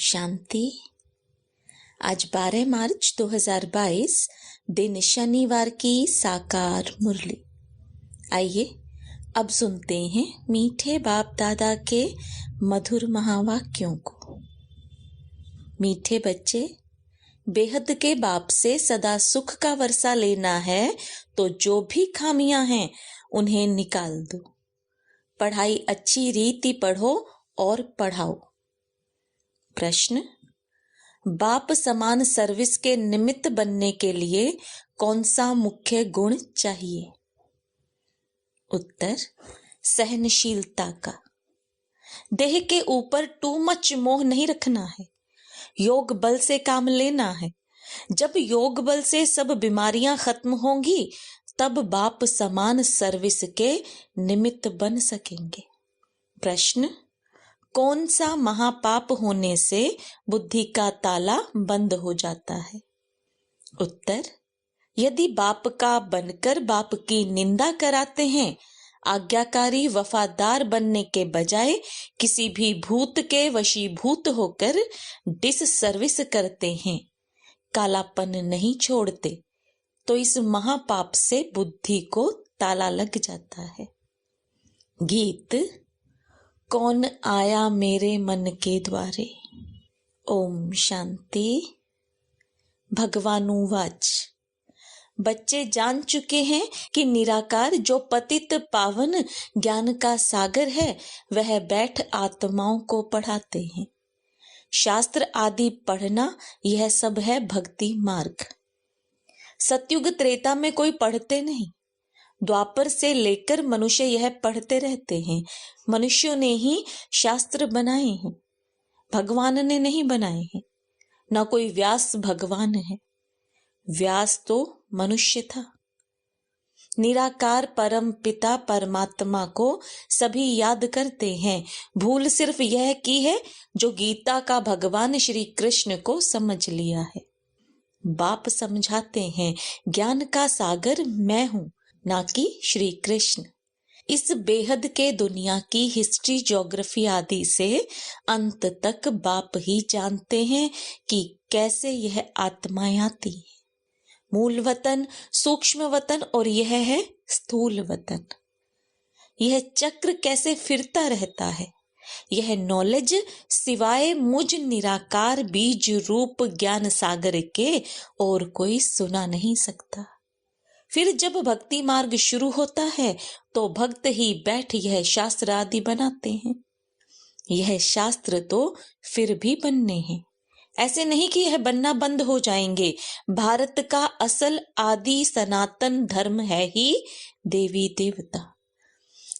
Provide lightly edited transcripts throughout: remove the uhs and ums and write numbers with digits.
शांति। आज 12 मार्च 2022 दिन शनिवार की साकार मुरली। आइए अब सुनते हैं मीठे बाप दादा के मधुर महावाक्यों को। मीठे बच्चे, बेहद के बाप से सदा सुख का वर्षा लेना है तो जो भी खामियां हैं उन्हें निकाल दो। पढ़ाई अच्छी रीति पढ़ो और पढ़ाओ। प्रश्न: बाप समान सर्विस के निमित्त बनने के लिए कौन सा मुख्य गुण चाहिए? उत्तर: सहनशीलता का। देह के ऊपर टू मच मोह नहीं रखना है। योग बल से काम लेना है। जब योग बल से सब बीमारियां खत्म होंगी तब बाप समान सर्विस के निमित्त बन सकेंगे। प्रश्न: कौन सा महापाप होने से बुद्धि का ताला बंद हो जाता है? उत्तर: यदि बाप का बनकर बाप की निंदा कराते हैं, आज्ञाकारी वफादार बनने के बजाय किसी भी भूत के वशीभूत होकर डिस सर्विस करते हैं, कालापन नहीं छोड़ते, तो इस महापाप से बुद्धि को ताला लग जाता है। गीत: कौन आया मेरे मन के द्वारे। ओम शांति। भगवानुवाच: बच्चे जान चुके हैं कि निराकार जो पतित पावन ज्ञान का सागर है, वह बैठ आत्माओं को पढ़ाते हैं। शास्त्र आदि पढ़ना यह सब है भक्ति मार्ग। सतयुग त्रेता में कोई पढ़ते नहीं। द्वापर से लेकर मनुष्य यह पढ़ते रहते हैं। मनुष्यों ने ही शास्त्र बनाए हैं, भगवान ने नहीं बनाए हैं। न कोई व्यास भगवान है, व्यास तो मनुष्य था। निराकार परम पिता परमात्मा को सभी याद करते हैं। भूल सिर्फ यह की है जो गीता का भगवान श्री कृष्ण को समझ लिया है। बाप समझाते हैं, ज्ञान का सागर मैं हूं, ना कि श्री कृष्ण। इस बेहद के दुनिया की हिस्ट्री ज्योग्राफी आदि से अंत तक बाप ही जानते हैं कि कैसे यह आत्माएं आती है। मूल वतन, सूक्ष्म वतन और यह है स्थूल वतन। यह चक्र कैसे फिरता रहता है, यह नॉलेज सिवाय मुझ निराकार बीज रूप ज्ञान सागर के और कोई सुना नहीं सकता। फिर जब भक्ति मार्ग शुरू होता है तो भक्त ही बैठ यह शास्त्र आदि बनाते हैं। यह शास्त्र तो फिर भी बनने हैं, ऐसे नहीं कि यह बनना बंद हो जाएंगे। भारत का असल आदि सनातन धर्म है ही देवी देवता।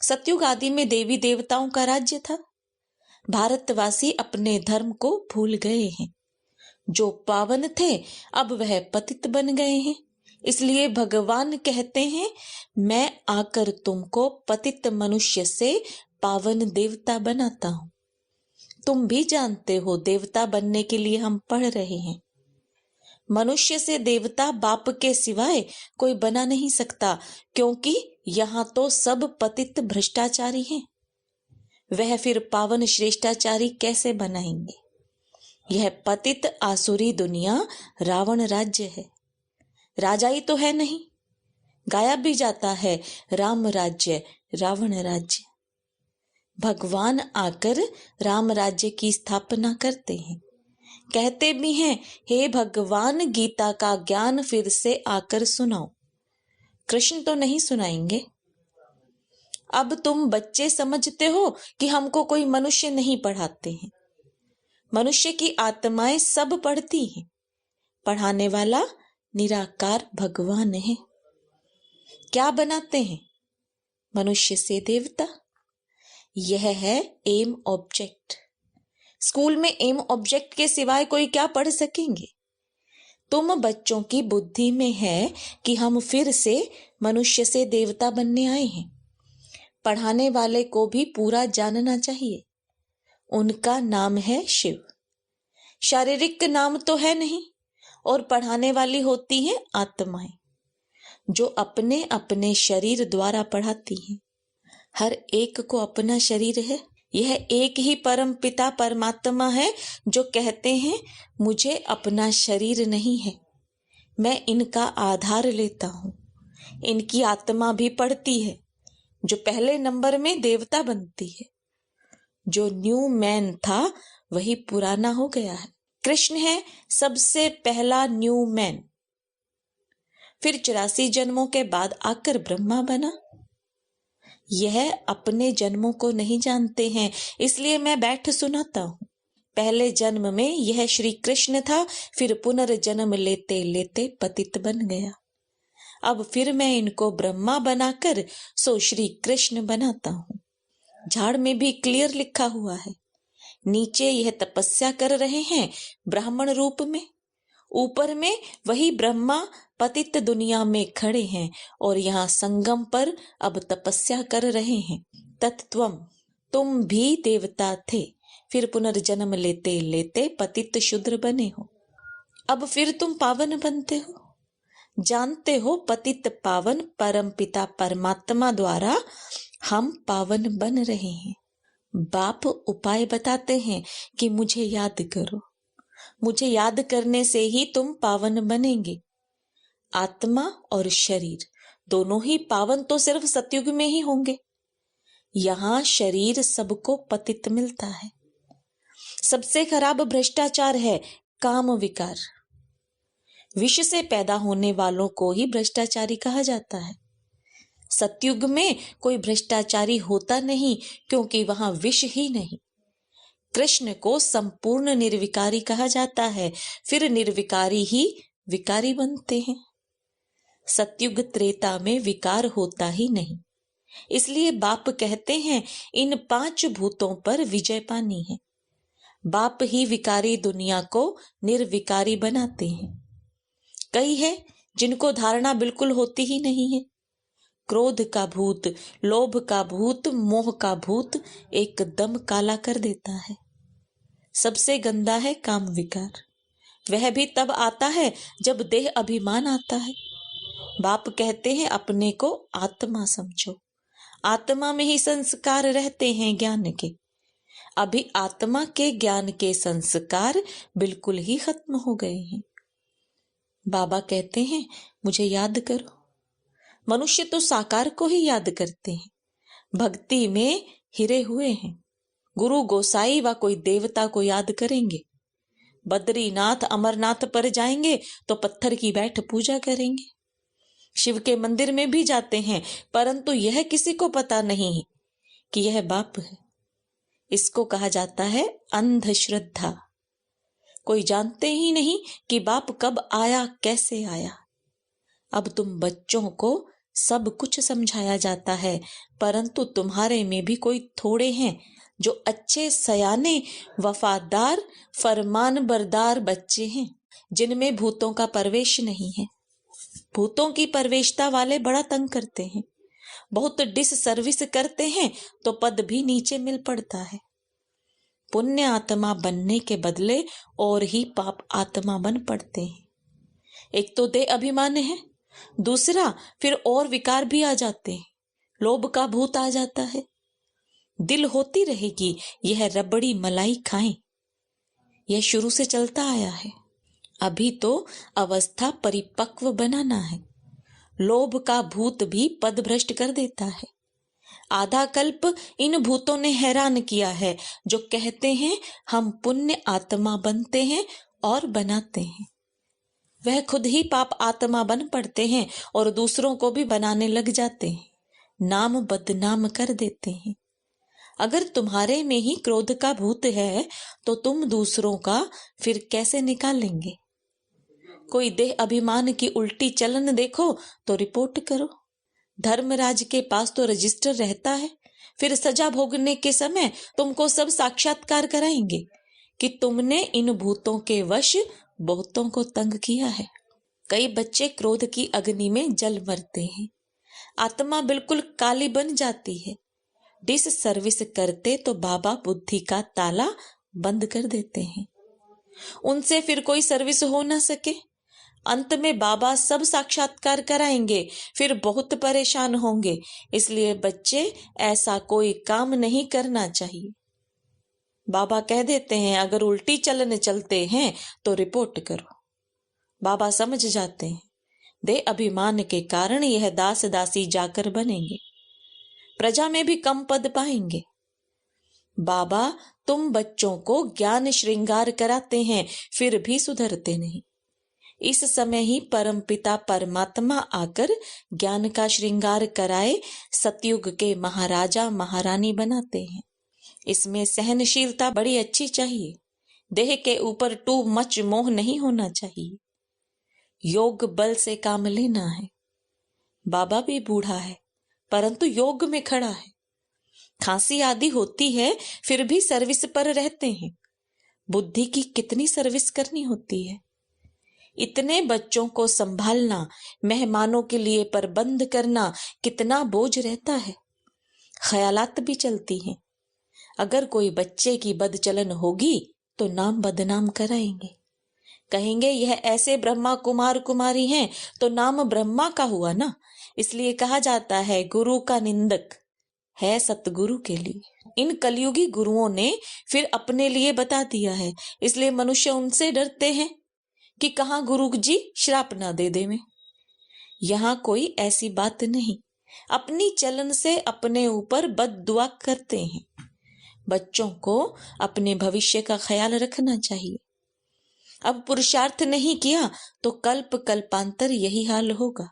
सतयुग आदि में देवी देवताओं का राज्य था। भारतवासी अपने धर्म को भूल गए हैं। जो पावन थे अब वह पतित बन गए हैं। इसलिए भगवान कहते हैं, मैं आकर तुमको पतित मनुष्य से पावन देवता बनाता हूं। तुम भी जानते हो देवता बनने के लिए हम पढ़ रहे हैं। मनुष्य से देवता बाप के सिवाय कोई बना नहीं सकता, क्योंकि यहाँ तो सब पतित भ्रष्टाचारी हैं। वह फिर पावन श्रेष्ठाचारी कैसे बनाएंगे? यह पतित आसुरी दुनिया रावण राज्य है। राजाई तो है नहीं, गायब भी जाता है राम राज्य रावण राज्य। भगवान आकर राम राज्य की स्थापना करते हैं। कहते भी हैं, हे भगवान गीता का ज्ञान फिर से आकर सुनाओ। कृष्ण तो नहीं सुनाएंगे। अब तुम बच्चे समझते हो कि हमको कोई मनुष्य नहीं पढ़ाते हैं। मनुष्य की आत्माएं सब पढ़ती हैं। पढ़ाने वाला निराकार भगवान है। क्या बनाते हैं? मनुष्य से देवता। यह है एम ऑब्जेक्ट। स्कूल में एम ऑब्जेक्ट के सिवाय कोई क्या पढ़ सकेंगे? तुम बच्चों की बुद्धि में है कि हम फिर से मनुष्य से देवता बनने आए हैं। पढ़ाने वाले को भी पूरा जानना चाहिए। उनका नाम है शिव। शारीरिक नाम तो है नहीं, और पढ़ाने वाली होती हैं आत्माएं, जो अपने अपने शरीर द्वारा पढ़ाती हैं। हर एक को अपना शरीर है। यह एक ही परम पिता परमात्मा है जो कहते हैं मुझे अपना शरीर नहीं है, मैं इनका आधार लेता हूँ। इनकी आत्मा भी पढ़ती है, जो पहले नंबर में देवता बनती है। जो न्यू मैन था वही पुराना हो गया है। कृष्ण है सबसे पहला न्यू मैन, फिर 84 जन्मों के बाद आकर ब्रह्मा बना। यह अपने जन्मों को नहीं जानते हैं, इसलिए मैं बैठ सुनाता हूँ। पहले जन्म में यह श्री कृष्ण था, फिर पुनर्जन्म लेते लेते पतित बन गया। अब फिर मैं इनको ब्रह्मा बनाकर सो श्री कृष्ण बनाता हूँ। झाड़ में भी क्लियर लिखा हुआ है। नीचे यह तपस्या कर रहे हैं ब्राह्मण रूप में, ऊपर में वही ब्रह्मा पतित दुनिया में खड़े हैं और यहाँ संगम पर अब तपस्या कर रहे हैं। तत्त्वम, तुम भी देवता थे, फिर पुनर्जन्म लेते लेते पतित शूद्र बने हो, अब फिर तुम पावन बनते हो। जानते हो पतित पावन परम पिता परमात्मा द्वारा हम पावन बन रहे हैं। बाप उपाय बताते हैं कि मुझे याद करो, मुझे याद करने से ही तुम पावन बनेंगे। आत्मा और शरीर दोनों ही पावन तो सिर्फ सतयुग में ही होंगे। यहाँ शरीर सबको पतित मिलता है। सबसे खराब भ्रष्टाचार है काम विकार। विष से पैदा होने वालों को ही भ्रष्टाचारी कहा जाता है। सतयुग में कोई भ्रष्टाचारी होता नहीं, क्योंकि वहां विष ही नहीं। कृष्ण को संपूर्ण निर्विकारी कहा जाता है, फिर निर्विकारी ही विकारी बनते हैं। सतयुग त्रेता में विकार होता ही नहीं, इसलिए बाप कहते हैं इन 5 भूतों पर विजय पानी है। बाप ही विकारी दुनिया को निर्विकारी बनाते हैं। कई है जिनको धारणा बिल्कुल होती ही नहीं है। क्रोध का भूत, लोभ का भूत, मोह का भूत एकदम काला कर देता है। सबसे गंदा है काम विकार। वह भी तब आता है जब देह अभिमान आता है। बाप कहते हैं अपने को आत्मा समझो। आत्मा में ही संस्कार रहते हैं ज्ञान के। अभी आत्मा के ज्ञान के संस्कार बिल्कुल ही खत्म हो गए हैं। बाबा कहते हैं मुझे याद करो। मनुष्य तो साकार को ही याद करते हैं, भक्ति में हिरे हुए हैं। गुरु गोसाई व कोई देवता को याद करेंगे। बद्रीनाथ अमरनाथ पर जाएंगे तो पत्थर की बैठ पूजा करेंगे। शिव के मंदिर में भी जाते हैं, परंतु यह किसी को पता नहीं कि यह बाप है। इसको कहा जाता है अंधश्रद्धा। कोई जानते ही नहीं कि बाप कब आया, कैसे आया। अब तुम बच्चों को सब कुछ समझाया जाता है, परंतु तुम्हारे में भी कोई थोड़े हैं जो अच्छे सयाने वफादार फरमान बरदार बच्चे हैं, जिनमें भूतों का प्रवेश नहीं है। भूतों की प्रवेशता वाले बड़ा तंग करते हैं, बहुत डिस सर्विस करते हैं तो पद भी नीचे मिल पड़ता है। पुण्य आत्मा बनने के बदले और ही पाप आत्मा बन पड़ते हैं। एक तो देह अभिमान है, दूसरा फिर और विकार भी आ जाते हैं। लोभ का भूत आ जाता है। दिल होती रहेगी यह रबड़ी मलाई खाएं, यह शुरू से चलता आया है। अभी तो अवस्था परिपक्व बनाना है। लोभ का भूत भी पद भ्रष्ट कर देता है। आधा कल्प इन भूतों ने हैरान किया है, जो कहते हैं हम पुण्य आत्मा बनते हैं और बनाते हैं। वह खुद ही पाप आत्मा बन पड़ते हैं और दूसरों को भी बनाने लग जाते हैं, नाम बदनाम कर देते हैं। अगर तुम्हारे में ही क्रोध का भूत है तो तुम दूसरों का फिर कैसे निकालेंगे? कोई देह अभिमान की उल्टी चलन देखो तो रिपोर्ट करो। धर्मराज के पास तो रजिस्टर रहता है, फिर सजा भोगने के समय तुमको सब साक्षात्कार कराएंगे कि तुमने इन भूतों के वश बहुतों को तंग किया है। कई बच्चे क्रोध की अग्नि में जल मरते हैं, आत्मा बिल्कुल काली बन जाती है। डिस सर्विस करते तो बाबा बुद्धि का ताला बंद कर देते हैं, उनसे फिर कोई सर्विस हो ना सके। अंत में बाबा सब साक्षात्कार कराएंगे, फिर बहुत परेशान होंगे। इसलिए बच्चे ऐसा कोई काम नहीं करना चाहिए। बाबा कह देते हैं अगर उल्टी चलन चलते हैं तो रिपोर्ट करो। बाबा समझ जाते हैं देह अभिमान के कारण यह दास दासी जाकर बनेंगे, प्रजा में भी कम पद पाएंगे। बाबा तुम बच्चों को ज्ञान श्रृंगार कराते हैं फिर भी सुधरते नहीं। इस समय ही परमपिता परमात्मा आकर ज्ञान का श्रृंगार कराए सतयुग के महाराजा महारानी बनाते हैं। इसमें सहनशीलता बड़ी अच्छी चाहिए। देह के ऊपर टू मच मोह नहीं होना चाहिए। योग बल से काम लेना है। बाबा भी बूढ़ा है परंतु योग में खड़ा है। खांसी आदि होती है फिर भी सर्विस पर रहते हैं। बुद्धि की कितनी सर्विस करनी होती है। इतने बच्चों को संभालना, मेहमानों के लिए प्रबंध करना कितना बोझ रहता है। ख्यालात भी चलती हैं। अगर कोई बच्चे की बदचलन होगी तो नाम बदनाम कराएंगे। कहेंगे यह ऐसे ब्रह्मा कुमार कुमारी हैं तो नाम ब्रह्मा का हुआ ना। इसलिए कहा जाता है गुरु का निंदक है सतगुरु के लिए। इन कलयुगी गुरुओं ने फिर अपने लिए बता दिया है, इसलिए मनुष्य उनसे डरते हैं कि कहाँ गुरु जी श्राप ना दे दे में। यहाँ कोई ऐसी बात नहीं। अपनी चलन से अपने ऊपर बद्दुआ करते हैं। बच्चों को अपने भविष्य का ख्याल रखना चाहिए। अब पुरुषार्थ नहीं किया तो कल्प कल्पांतर यही हाल होगा।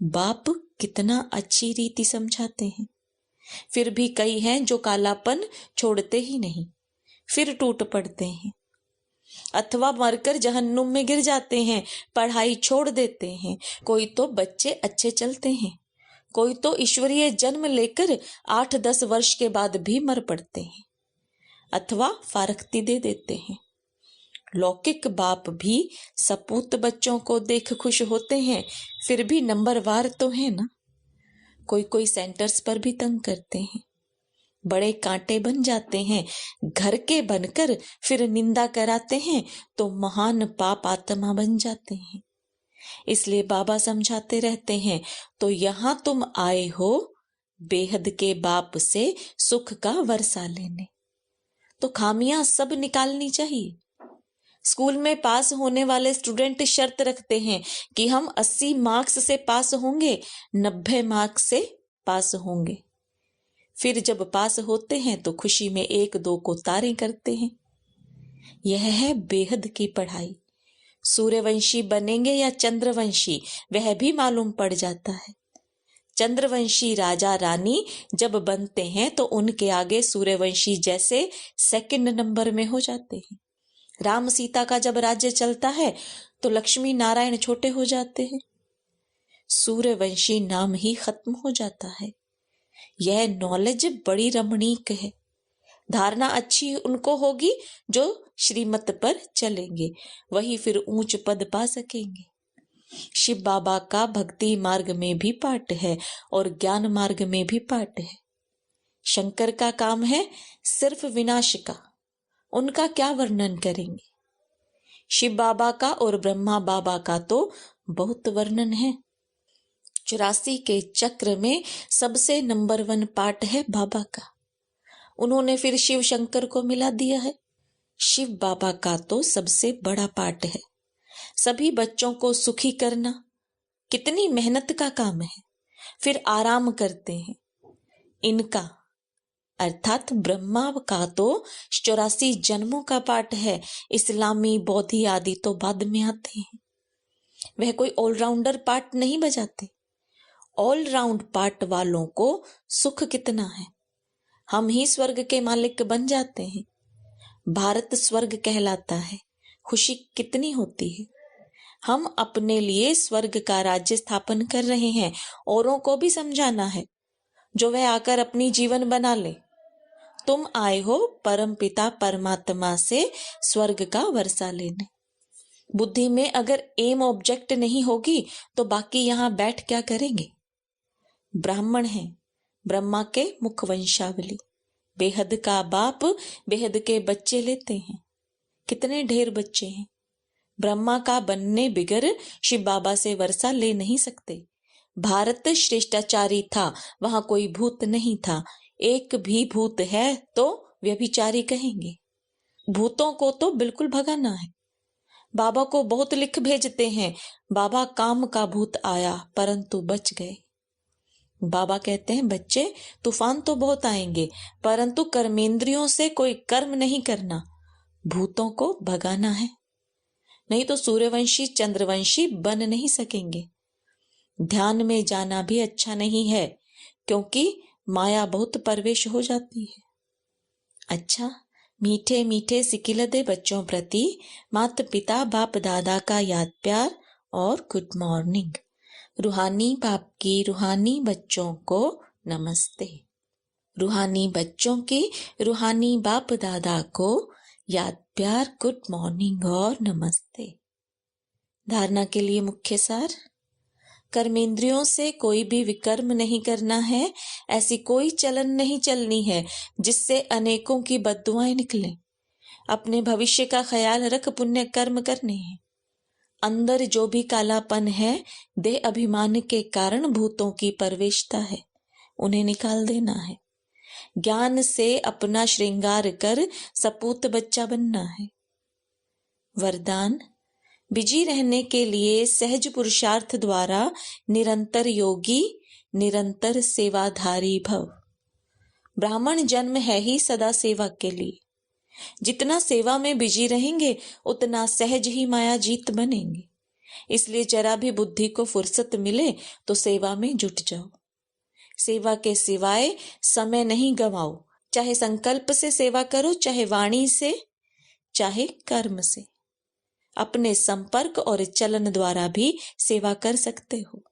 बाप कितना अच्छी रीति समझाते हैं, फिर भी कई हैं जो कालापन छोड़ते ही नहीं, फिर टूट पड़ते हैं अथवा मरकर जहन्नुम में गिर जाते हैं, पढ़ाई छोड़ देते हैं। कोई तो बच्चे अच्छे चलते हैं, कोई तो ईश्वरीय जन्म लेकर 8-10 वर्ष के बाद भी मर पड़ते हैं अथवा फारख्ती दे देते हैं। लौकिक बाप भी सपूत बच्चों को देख खुश होते हैं, फिर भी नंबरवार तो है ना। कोई कोई सेंटर्स पर भी तंग करते हैं, बड़े कांटे बन जाते हैं। घर के बनकर फिर निंदा कराते हैं तो महान पाप आत्मा बन जाते हैं। इसलिए बाबा समझाते रहते हैं तो यहाँ तुम आए हो बेहद के बाप से सुख का वर्षा लेने, तो खामियां सब निकालनी चाहिए। स्कूल में पास होने वाले स्टूडेंट शर्त रखते हैं कि हम 80 मार्क्स से पास होंगे, 90 मार्क्स से पास होंगे। फिर जब पास होते हैं तो खुशी में 1-2 को तारे करते हैं। यह है बेहद की पढ़ाई। सूर्यवंशी बनेंगे या चंद्रवंशी वह भी मालूम पड़ जाता है। चंद्रवंशी राजा रानी जब बनते हैं तो उनके आगे सूर्यवंशी जैसे सेकंड नंबर में हो जाते हैं। राम सीता का जब राज्य चलता है तो लक्ष्मी नारायण छोटे हो जाते हैं। सूर्यवंशी नाम ही खत्म हो जाता है। यह नॉलेज बड़ी रमणीक है। धारणा अच्छी उनको होगी जो श्रीमत पर चलेंगे, वही फिर ऊंच पद पा सकेंगे। शिव बाबा का भक्ति मार्ग में भी पाठ है और ज्ञान मार्ग में भी पाठ है। शंकर का काम है सिर्फ विनाश का, उनका क्या वर्णन करेंगे। शिव बाबा का और ब्रह्मा बाबा का तो बहुत वर्णन है। 84 के चक्र में सबसे नंबर 1 पाठ है बाबा का। उन्होंने फिर शिव शंकर को मिला दिया है। शिव बाबा का तो सबसे बड़ा पाठ है। सभी बच्चों को सुखी करना कितनी मेहनत का काम है, फिर आराम करते हैं। इनका अर्थात ब्रह्मा का तो 84 जन्मों का पाठ है। इस्लामी बौद्धि आदि तो बाद में आते हैं। वह कोई ऑलराउंडर पाठ नहीं बजाते। ऑलराउंड पाठ वालों को सुख कितना है। हम ही स्वर्ग के मालिक बन जाते हैं। भारत स्वर्ग कहलाता है। खुशी कितनी होती है। हम अपने लिए स्वर्ग का राज्य स्थापन कर रहे हैं। औरों को भी समझाना है जो वह आकर अपनी जीवन बना ले। तुम आए हो परम पिता परमात्मा से स्वर्ग का वर्षा लेने। बुद्धि में अगर एम ऑब्जेक्ट नहीं होगी तो बाकी यहाँ बैठ क्या करेंगे। ब्राह्मण हैं, ब्रह्मा के मुख वंशावली। बेहद का बाप बेहद के बच्चे लेते हैं। कितने ढेर बच्चे हैं। ब्रह्मा का बनने बिगर शिव बाबा से वर्षा ले नहीं सकते। भारत श्रेष्ठाचारी था, वहां कोई भूत नहीं था। एक भी भूत है तो व्यभिचारी कहेंगे। भूतों को तो बिल्कुल भगाना है। बाबा को बहुत लिख भेजते हैं, बाबा काम का भूत आया परंतु बच गए। बाबा कहते हैं बच्चे, तूफान तो बहुत आएंगे परंतु कर्मेंद्रियों से कोई कर्म नहीं करना, भूतों को भगाना है, नहीं तो सूर्यवंशी चंद्रवंशी बन नहीं सकेंगे। ध्यान में जाना भी अच्छा नहीं है क्योंकि माया बहुत परवेश हो जाती है। अच्छा, मीठे मीठे सिकिलदे बच्चों प्रति माता पिता बाप दादा का याद प्यार और गुड मॉर्निंग। रूहानी बाप की रूहानी बच्चों को नमस्ते। रूहानी बच्चों के रूहानी बाप दादा को याद प्यार, गुड मॉर्निंग और नमस्ते। धारणा के लिए मुख्य सार, कर्मेंद्रियों से कोई भी विकर्म नहीं करना है, ऐसी कोई चलन नहीं चलनी है जिससे अनेकों की बद्दुआएं निकलें। अपने भविष्य का ख्याल रख पुण्य कर्म करने हैं। अंदर जो भी कालापन है देह अभिमान के कारण भूतों की परवेशता है, उन्हें निकाल देना है। ज्ञान से अपना श्रृंगार कर सपूत बच्चा बनना है। वरदान, बिजी रहने के लिए सहज पुरुषार्थ द्वारा निरंतर योगी, निरंतर सेवाधारी भव। ब्राह्मण जन्म है ही सदा सेवा के लिए। जितना सेवा में बिजी रहेंगे उतना सहज ही माया जीत बनेंगे। इसलिए जरा भी बुद्धि को फुर्सत मिले तो सेवा में जुट जाओ। सेवा के सिवाय समय नहीं गवाओ। चाहे संकल्प से सेवा करो, चाहे वाणी से, चाहे कर्म से। अपने संपर्क और चलन द्वारा भी सेवा कर सकते हो।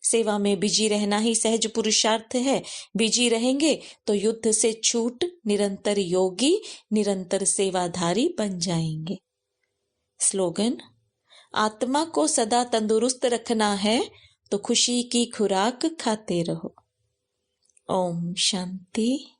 सेवा में बिजी रहना ही सहज पुरुषार्थ है। बिजी रहेंगे तो युद्ध से छूट निरंतर योगी, निरंतर सेवाधारी बन जाएंगे। स्लोगन, आत्मा को सदा तंदुरुस्त रखना है तो खुशी की खुराक खाते रहो। ओम शांति।